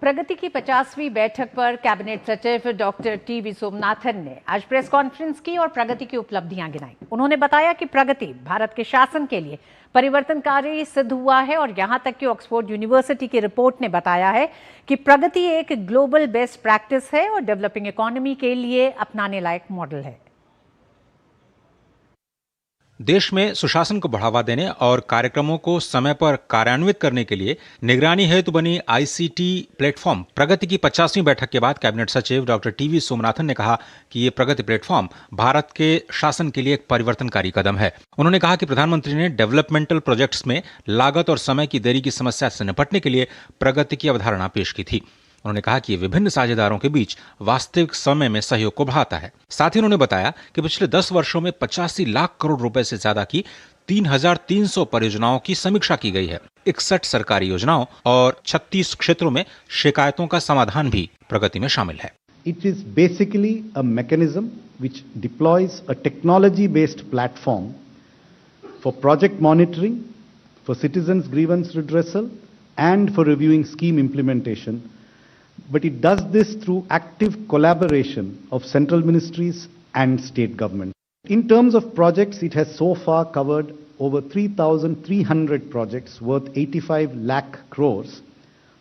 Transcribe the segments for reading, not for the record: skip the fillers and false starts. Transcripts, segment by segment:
प्रगति की 50वीं बैठक पर कैबिनेट सचिव डॉक्टर टी.वी. सोमनाथन ने आज प्रेस कॉन्फ्रेंस की और प्रगति की उपलब्धियां गिनाई। उन्होंने बताया कि प्रगति भारत के शासन के लिए परिवर्तनकारी सिद्ध हुआ है और यहां तक कि ऑक्सफोर्ड यूनिवर्सिटी की रिपोर्ट ने बताया है कि प्रगति एक ग्लोबल बेस्ट प्रैक्टिस है और डेवलपिंग इकोनॉमी के लिए अपनाने लायक मॉडल है। देश में सुशासन को बढ़ावा देने और कार्यक्रमों को समय पर कार्यान्वित करने के लिए निगरानी हेतु बनी आईसीटी प्लेटफॉर्म प्रगति की 50वीं बैठक के बाद कैबिनेट सचिव डॉक्टर टी.वी. सोमनाथन ने कहा कि ये प्रगति प्लेटफॉर्म भारत के शासन के लिए एक परिवर्तनकारी कदम है। उन्होंने कहा कि प्रधानमंत्री ने डेवलपमेंटल प्रोजेक्ट्स में लागत और समय की देरी की समस्या से निपटने के लिए प्रगति की अवधारणा पेश की थी। उन्होंने कहा कि ये विभिन्न साझेदारों के बीच वास्तविक समय में सहयोग को बढ़ाता है। साथ ही उन्होंने बताया कि पिछले 10 वर्षों में 85 लाख करोड़ रुपए से ज्यादा की 3,300 परियोजनाओं की समीक्षा की गई है। 61 सरकारी योजनाओं और 36 क्षेत्रों में शिकायतों का समाधान भी प्रगति में शामिल है। It is basically a mechanism which deploys a technology-based platform for project monitoring, for citizens' grievance redressal, and for reviewing scheme implementation. But it does this through active collaboration of central ministries and state government. In terms of projects, it has so far covered over 3,300 projects worth 85 lakh crores.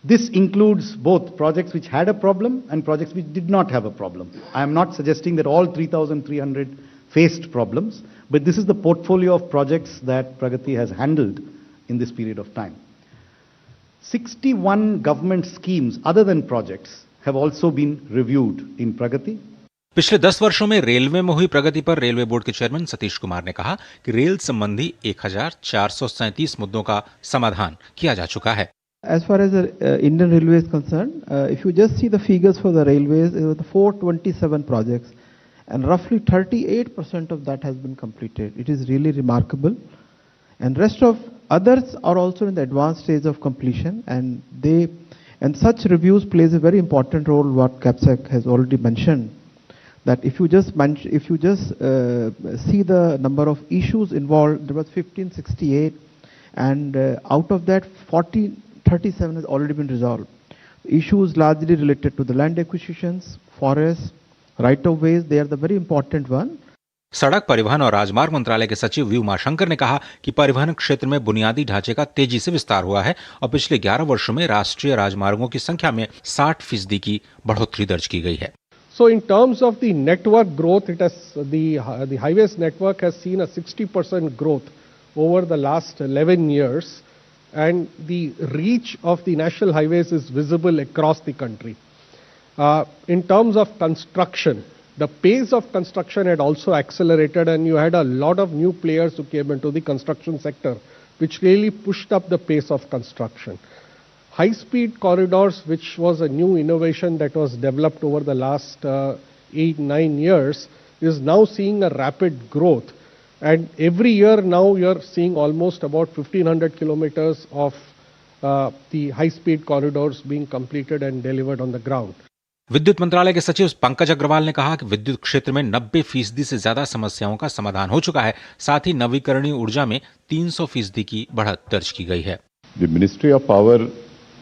This includes both projects which had a problem and projects which did not have a problem. I am not suggesting that all 3,300 faced problems, but this is the portfolio of projects that Pragati has handled in this period of time. 61 government schemes other than projects have also been reviewed in Pragati. पिछले 10 वर्षों में railway में हुई प्रगति पर railway board के chairman Satish Kumar ने कहा कि रेल संबंधी 1,437 मुद्दों का समाधान किया जा चुका है। As far as the Indian Railway is concerned, if you just see the figures for the railways, it was 427 projects, and roughly 38% of that has been completed. It is really remarkable, and rest of others are also in the advanced stage of completion, and such reviews plays a very important role. What CAPSEC has already mentioned, that if you just see the number of issues involved, there was 1568, and out of that 37 has already been resolved. Issues largely related to the land acquisitions, forests, right of ways, they are the very important one. सड़क परिवहन और राजमार्ग मंत्रालय के सचिव we Umashankar ने कहा कि परिवहन क्षेत्र में बुनियादी ढांचे का तेजी से विस्तार हुआ है और पिछले 11 वर्षों में राष्ट्रीय राजमार्गों की संख्या में 60% की बढ़ोतरी दर्ज की गई है। So in terms of the network growth, it has the highways network has seen a 60% growth over the last 11 years, and the reach of the national highways is visible across the country. In terms of construction, the pace of construction had also accelerated, and you had a lot of new players who came into the construction sector, which really pushed up the pace of construction. High-speed corridors, which was a new innovation that was developed over the last 8-9 years, is now seeing a rapid growth. And every year now you're seeing almost about 1,500 kilometers of the high-speed corridors being completed and delivered on the ground. विद्युत मंत्रालय के सचिव पंकज अग्रवाल ने कहा कि विद्युत क्षेत्र में 90% से ज्यादा समस्याओं का समाधान हो चुका है। साथ ही नवीकरणीय ऊर्जा में 300% की बढ़त दर्ज की गई है। The Ministry of Power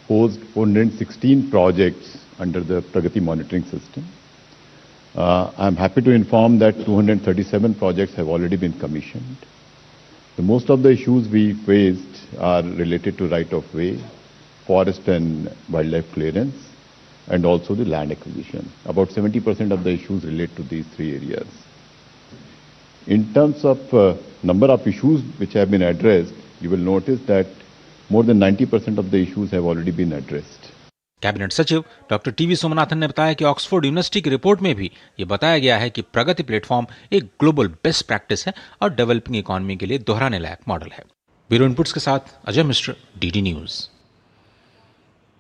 posed 416 projects under the Pragati monitoring system. I am happy to inform that 237 projects have already been commissioned. Most of the issues we faced are related to right of way, forest and wildlife clearance, and also the land acquisition. About 70% of the issues relate to these three areas. In terms of number of issues which have been addressed, you will notice that more than 90% of the issues have already been addressed. Cabinet सचिव doctor TV. Somanathan ने बताया कि Oxford university की report में भी ये बताया गया है कि प्रगति प्लेटफॉर्म एक ग्लोबल बेस्ट प्रैक्टिस है और डेवलपिंग इकोनॉमी के लिए दोहराने लायक मॉडल है। ब्यूरो इनपुट्स के साथ अजय मिश्र, डीडी न्यूज।